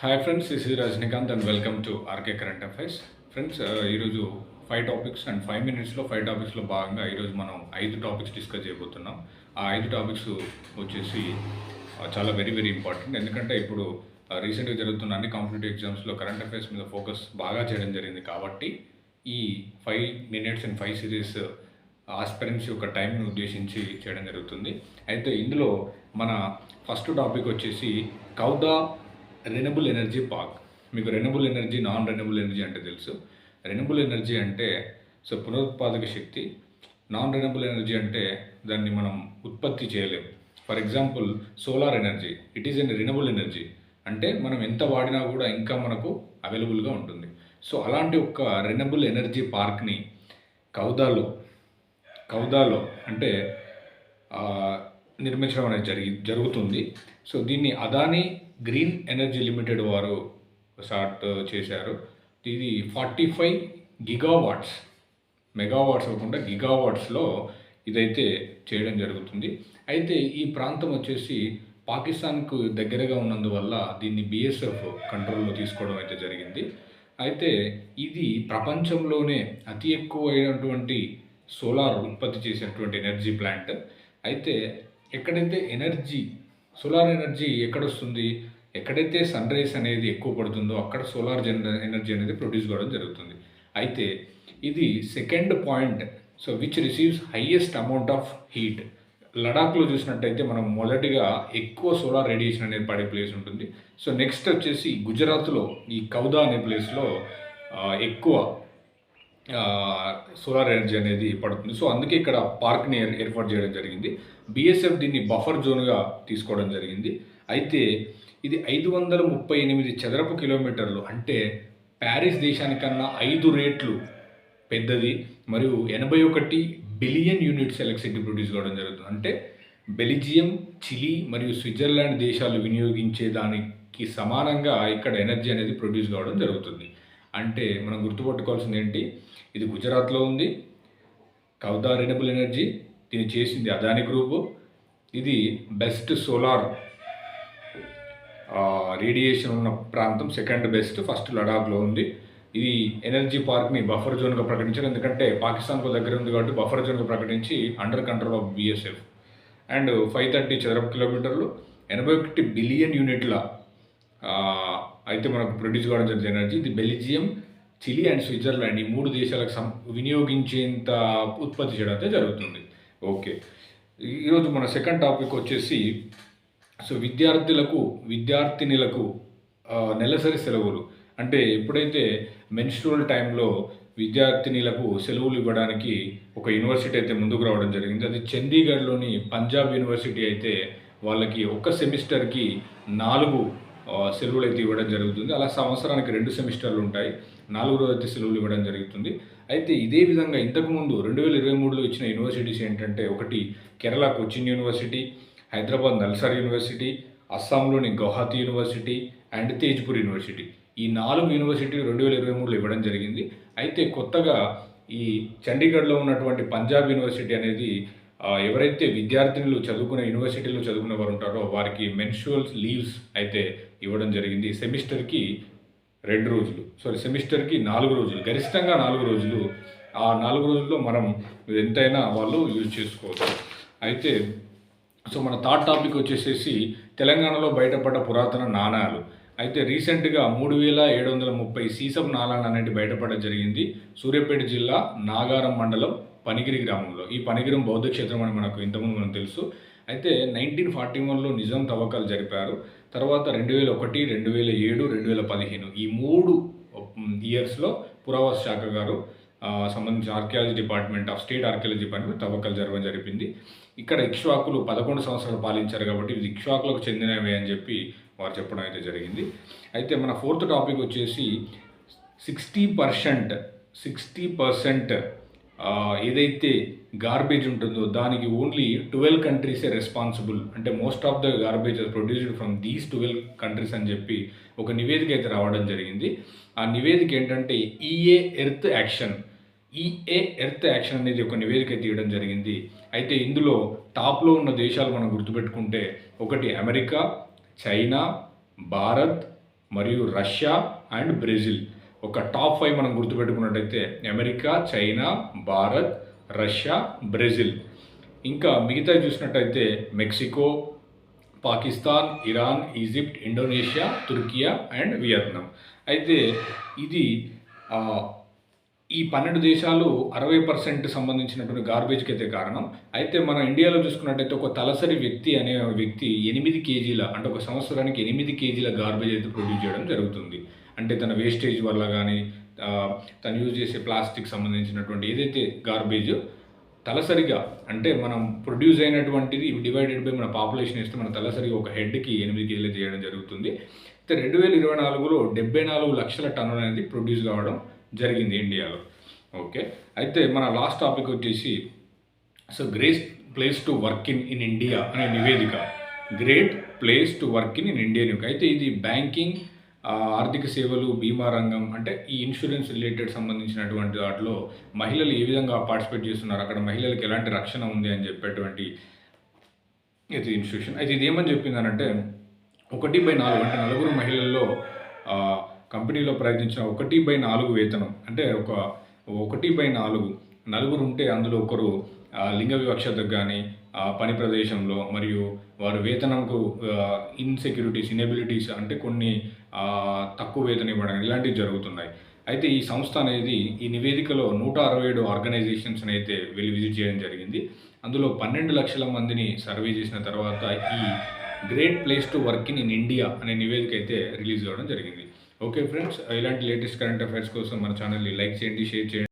Hi friends, this is Rajinikanth and welcome to RK current affairs. Friends, ఈరోజు 5 topics and 5 మినిట్స్లో 5 టాపిక్స్లో భాగంగా ఈరోజు మనం 5 టాపిక్స్ డిస్కస్ చేయబోతున్నాం. ఆ 5 టాపిక్స్ వచ్చేసి చాలా వెరీ వెరీ ఇంపార్టెంట్. ఎందుకంటే ఇప్పుడు రీసెంట్గా జరుగుతున్న అన్ని కాంపిటేటివ్ ఎగ్జామ్స్లో కరెంట్ అఫైర్స్ మీద ఫోకస్ బాగా చేయడం జరిగింది. కాబట్టి ఈ 5 మినిట్స్ అండ్ 5 సిరీస్ ఆస్పిరెంట్స్ యొక్క టైంని ఉద్దేశించి చేయడం జరుగుతుంది. అయితే ఇందులో మన ఫస్ట్ టాపిక్ వచ్చేసి కౌదా రెన్యూబుల్ ఎనర్జీ పార్క్. మీకు renewable energy, non renewable energy అంటే తెలుసు. రెన్యూబుల్ ఎనర్జీ అంటే పునరుత్పాదక శక్తి. నాన్ రెన్యూబుల్ ఎనర్జీ అంటే దాన్ని మనం ఉత్పత్తి చేయలేం. For example solar energy, it is an renewable energy. అంటే మనం ఎంత వాడినా కూడా ఇంకా మనకు అవైలబుల్గా ఉంటుంది. సో అలాంటి ఒక రెన్యూబుల్ ఎనర్జీ పార్క్ని కౌదాలో అంటే నిర్మించడం అనేది జరుగుతుంది. సో దీన్ని అదానీ గ్రీన్ ఎనర్జీ లిమిటెడ్ వారు స్టార్ట్ చేశారు. ఇది 45 గిగావాట్స్, మెగావాట్స్ అవ్వకుండా గిగావాట్స్లో ఇదైతే చేయడం జరుగుతుంది. అయితే ఈ ప్రాంతం వచ్చేసి పాకిస్తాన్కు దగ్గరగా ఉన్నందువల్ల దీన్ని బీఎస్ఎఫ్ కంట్రోల్లో తీసుకోవడం అయితే జరిగింది. అయితే ఇది ప్రపంచంలోనే అతి ఎక్కువైనటువంటి సోలార్ ఉత్పత్తి చేసేటువంటి ఎనర్జీ ప్లాంట్. అయితే ఎక్కడైతే సోలార్ ఎనర్జీ ఎక్కడొస్తుంది, ఎక్కడైతే సన్ రైజ్ అనేది ఎక్కువ పడుతుందో అక్కడ సోలార్ ఎనర్జీ అనేది ప్రొడ్యూస్ కావడం జరుగుతుంది. అయితే ఇది second point, so which receives highest amount of heat. లడాఖ్లో చూసినట్టయితే మనం మొదటిగా ఎక్కువ సోలార్ రేడియేషన్ అనేది పడే ప్లేస్ ఉంటుంది. సో నెక్స్ట్ వచ్చేసి గుజరాత్లో ఈ కౌదా అనే ప్లేస్లో ఎక్కువ సోలార్ ఎనర్జీ అనేది పడుతుంది. సో అందుకే ఇక్కడ పార్క్ని ఏర్పాటు చేయడం జరిగింది. బీఎస్ఎఫ్ దీన్ని బఫర్ జోన్గా తీసుకోవడం జరిగింది. అయితే ఇది 538 చదరపు కిలోమీటర్లు, అంటే ప్యారిస్ దేశానికన్నా 5 రెట్లు పెద్దది. మరియు 81 బిలియన్ యూనిట్స్ ఎలక్ట్రిసిటీ ప్రొడ్యూస్ కావడం జరుగుతుంది. అంటే బెల్జియం, చిలీ మరియు స్విట్జర్లాండ్ దేశాలు వినియోగించే దానికి సమానంగా ఇక్కడ ఎనర్జీ అనేది ప్రొడ్యూస్ కావడం జరుగుతుంది. అంటే మనం గుర్తుపట్టుకోవాల్సింది ఏంటి, ఇది గుజరాత్లో ఉంది కౌదా రెన్యూబుల్ ఎనర్జీ. దీన్ని చేసింది అదానీ గ్రూపు. ఇది బెస్ట్ సోలార్ రేడియేషన్ ఉన్న ప్రాంతం, సెకండ్ బెస్ట్, ఫస్ట్ లడాఖ్లో ఉంది. ఇది ఎనర్జీ పార్క్ని బఫర్ జోన్గా ప్రకటించారు. ఎందుకంటే పాకిస్తాన్కు దగ్గర ఉంది కాబట్టి బఫర్ జోన్గా ప్రకటించి under control of BSF. And 530 చదరపు కిలోమీటర్లు, 81 బిలియన్ యూనిట్ల అయితే మనకు ప్రొడ్యూస్ కావడం జరిగింది ఎనర్జీ. ఇది బెల్జియం, చిలీ అండ్ స్విట్జర్లాండ్ ఈ 3 దేశాలకు వినియోగించేంత ఉత్పత్తి చేయడం అయితే జరుగుతుంది. ఓకే, ఈరోజు మన సెకండ్ టాపిక్ వచ్చేసి విద్యార్థినులకు నెలసరి సెలవులు. అంటే ఎప్పుడైతే మెన్స్ట్రువల్ టైంలో విద్యార్థినులకు సెలవులు ఇవ్వడానికి ఒక యూనివర్సిటీ అయితే ముందుకు రావడం జరిగింది. అది చండీగఢ్లోని పంజాబ్ యూనివర్సిటీ. అయితే వాళ్ళకి ఒక సెమిస్టర్కి 4 సెలవులు అయితే ఇవ్వడం జరుగుతుంది. అలా సంవత్సరానికి 2 సెమిస్టర్లు ఉంటాయి. 4 రోజులు అయితే సెలవులు ఇవ్వడం జరుగుతుంది. అయితే ఇదే విధంగా ఇంతకుముందు 2023లో ఇచ్చిన యూనివర్సిటీస్ ఏంటంటే, ఒకటి కేరళ కొచ్చిన్ యూనివర్సిటీ, హైదరాబాద్ నల్సార్ యూనివర్సిటీ, అస్సాంలోని Guwahati university and Tezpur university. ఈ 4 యూనివర్సిటీలు 2023లో ఇవ్వడం జరిగింది. అయితే కొత్తగా ఈ చండీగఢ్లో ఉన్నటువంటి పంజాబ్ యూనివర్సిటీ అనేది ఎవరైతే విద్యార్థినులు చదువుకునే యూనివర్సిటీలో చదువుకునే వారు ఉంటారో వారికి మెన్స్ట్రువల్ లీవ్స్ అయితే ఇవ్వడం జరిగింది. సెమిస్టర్కి 2 రోజులు, సెమిస్టర్కి 4 రోజులు, గరిష్టంగా 4 రోజులు. ఆ 4 రోజుల్లో మనం ఎంతైనా వాళ్ళు యూజ్ చేసుకోవచ్చు. అయితే మన థర్డ్ టాపిక్ వచ్చేసేసి తెలంగాణలో బయటపడ్డ పురాతన నాణాలు. అయితే రీసెంట్గా 3730 సీసపు నాణాలు అనేవి బయటపడడం జరిగింది. సూర్యాపేట జిల్లా నాగారం మండలం పనిగిరి గ్రామంలో. ఈ పనిగిరం బౌద్ధ క్షేత్రం అని మనకు ఇంతకుముందు మనకు తెలుసు. అయితే 1941లో నిజాం తవ్వకాలు జరిపారు. తర్వాత 2001, 2007, 2015 ఈ 3 ఇయర్స్లో పురావస్తు శాఖ గారు సంబంధించిన archaeology department of state archaeology department తవ్వకాలు జరగడం జరిపింది. ఇక్కడ ఇక్ష్వాకులు 11 సంవత్సరాలు పాలించారు కాబట్టి ఇది ఇక్ష్వాకులకు చెందినవే అని చెప్పి వారు చెప్పడం అయితే జరిగింది. అయితే మన ఫోర్త్ టాపిక్ వచ్చేసి 60% ఏదైతే గార్బేజ్ ఉంటుందో దానికి ఓన్లీ 12 కంట్రీసే రెస్పాన్సిబుల్. అంటే most of the garbage produced from these 12 countries అని చెప్పి ఒక నివేదిక అయితే రావడం జరిగింది. ఆ నివేదిక ఏంటంటే ఎర్త్ యాక్షన్ అనేది ఒక నివేదిక తీయడం జరిగింది. అయితే ఇందులో టాప్లో ఉన్న దేశాలు మనం గుర్తుపెట్టుకుంటే, ఒకటి అమెరికా, చైనా, భారత్, మరియు రష్యా అండ్ బ్రెజిల్. ఒక టాప్ 5 మనం గుర్తుపెట్టుకున్నట్టయితే America, China, Bharat, Russia, Brazil. ఇంకా మిగతావి చూసినట్టయితే Mexico, Pakistan, Iran, Egypt, Indonesia, Turkiye and Vietnam. అయితే ఇది ఈ 12 దేశాలు 60% సంబంధించినటువంటి గార్బేజ్కి అయితే కారణం. అయితే మన ఇండియాలో చూసుకున్నట్టయితే ఒక తలసరి వ్యక్తి అనే వ్యక్తి 8 కేజీల, అంటే ఒక సంవత్సరానికి 8 కేజీల గార్బేజ్ అయితే ప్రొడ్యూస్ చేయడం జరుగుతుంది. అంటే తన వేస్టేజ్ వల్ల కానీ తను యూజ్ చేసే ప్లాస్టిక్ సంబంధించినటువంటి ఏదైతే గార్బేజ్ తలసరిగా, అంటే మనం ప్రొడ్యూస్ అయినటువంటిది డివైడెడ్ బై మన పాపులేషన్ ఇస్తే మన తలసరిగా ఒక హెడ్కి 8 కేజీలు చేయడం జరుగుతుంది. అయితే 2024లో 74 లక్షల టన్నులు అనేది ప్రొడ్యూస్ కావడం జరిగింది ఇండియాలో. ఓకే, అయితే మన లాస్ట్ టాపిక్ వచ్చేసి great place to work in India అనే నివేదిక. Great place to work in India నివేదిక. అయితే ఇది బ్యాంకింగ్, ఆర్థిక సేవలు, బీమా రంగం, అంటే ఈ ఇన్సూరెన్స్ రిలేటెడ్ సంబంధించినటువంటి వాటిలో మహిళలు ఏ విధంగా పార్టిసిపేట్ చేస్తున్నారు, అక్కడ మహిళలకు ఎలాంటి రక్షణ ఉంది అని చెప్పేటువంటి ఇది ఇన్స్టిట్యూషన్. అయితే ఇది ఏమని చెప్పిందనంటే 1/4, అంటే నలుగురు మహిళల్లో కంపెనీలో ప్రయత్నించిన 1/4 వేతనం, అంటే ఒక 1/4 నలుగురు ఉంటే అందులో ఒకరు లింగ వివక్షతకు కానీ పని ప్రదేశంలో మరియు వారి వేతనంకు ఇన్సెక్యూరిటీస్, ఇనెబిలిటీస్, అంటే కొన్ని తక్కువ వేతనం ఇవ్వడం ఇలాంటివి జరుగుతున్నాయి. అయితే ఈ సంస్థ అనేది ఈ నివేదికలో 167 ఆర్గనైజేషన్స్ని అయితే వెళ్ళి విజిట్ చేయడం జరిగింది. అందులో 12 లక్షల మందిని సర్వే చేసిన తర్వాత ఈ great place to work in India అనే నివేదిక అయితే రిలీజ్ అవ్వడం జరిగింది. ఓకే ఫ్రెండ్స్, ఇలాంటి లేటెస్ట్ కరెంట్ అఫైర్స్ కోసం మన ఛానల్ని లైక్ చేయండి, షేర్ చేయండి.